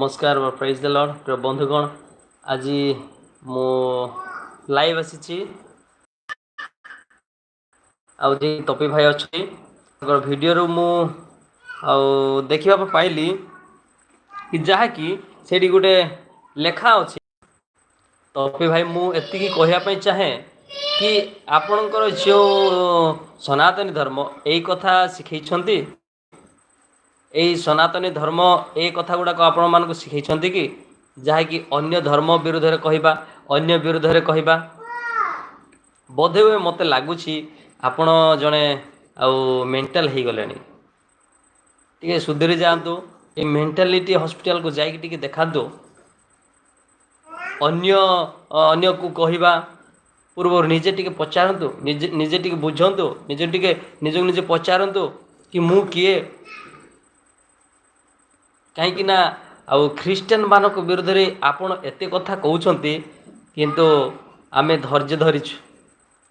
नमस्कार prize the Lord प्रिय बंधुगण। आज मु लाइव आसी टॉपी भाई अच्छी वीडियो रु मु देखा पाइली कि जहाँकि से गोटे लेखा अच्छी टॉपी भाई मु एति कहवाई चाहे कि आपणकर जो सनातनी धर्म यही कथा शिखई यही सनातनी धर्म ए कथा गुड़ाक आपण मानक शिखई कि जहाँकि अन्य धर्म विरुद्ध में कहवा अन्य विरुद्ध में कहवा बोधे हुए मत लगुच आपण जड़े मेंटल हो गले टे सुधरी जातु ये मेंटालिटी हॉस्पिटल को जाकि देखा अन्य अन्य को कहवा पूर्व निजे टी पचारतु निजे टी बुझंतु निजे टी निजे पचारतु कि मु किए कहीं ना आउ ख्रीस्टान मानक विरुद्ध में आपण एत कथा कहते किंतु आमे धैर्य धरीछु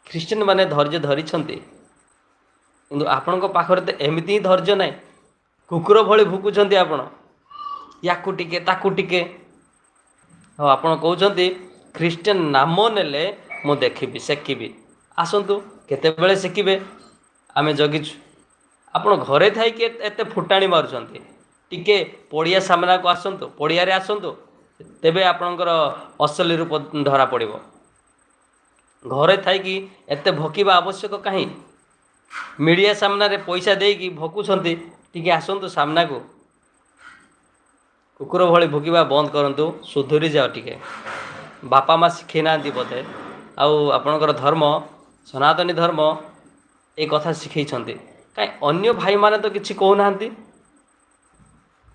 ख्रीस्टान माने धैर्य धरी किंतु आपण पाखरे तो एमती ही धैर्य ना कुकुर भली भुकुंट आपण याकू टिके ताकू टिके हाँ आपण कहते ख्रीस्टान नाम नेले मु देखी सेकिबी आसतु केतेबेले सेकिबे आमे जगिछु आपण घरे थाई के एते फुटाणी मारुछंती टिके पड़िया सामना को आसतु पड़िया आसतु तेबे आपणकर असली रूप धरा पड़ो घरे थी एते भकिबा आवश्यक कहीं मीडिया सामना रे पैसा देकी भकुंट टिके आसतु सामना को कुकुर भली भुकिबा बंद करंतु सुधुरी जाओ टिके बापा माँ शिखई ना बोधे आपणकर धर्म सनातनी धर्म ए कथा शिखई कहीं अन्य भाई माने तो किसी कहना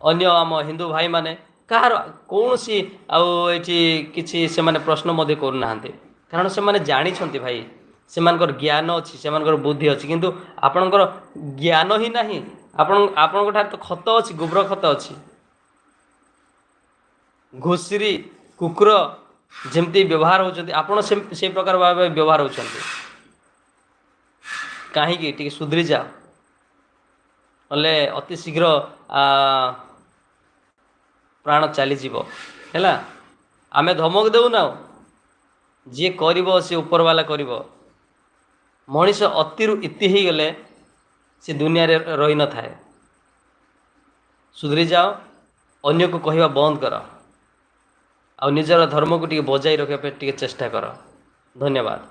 अन्य आम हिंदू भाई माने कहार कौन सी आठी किसी से माने प्रश्न मध्य करना कारण से माने जानी भाई से ज्ञान अच्छी से बुद्धि अच्छी किंतु आपणकर ज्ञान ही नहीं आपण तो खत अच्छी गोबर खत अच्छी घुषरी कुकुर जमती व्यवहार होती आपण से प्रकार भाव व्यवहार होती कहीं सुधरी जाओ नले अति शीघ्र प्राण चलीज है आम धमक देना जी कर सी ऊपर वाला कर मनीष अति इति ही गले से दुनिया रे रही न थाए सुधरी जाओ अन्य को कहवा बंद कर आ निजर धर्म को टी बजाई रखा चेष्टा कर। धन्यवाद।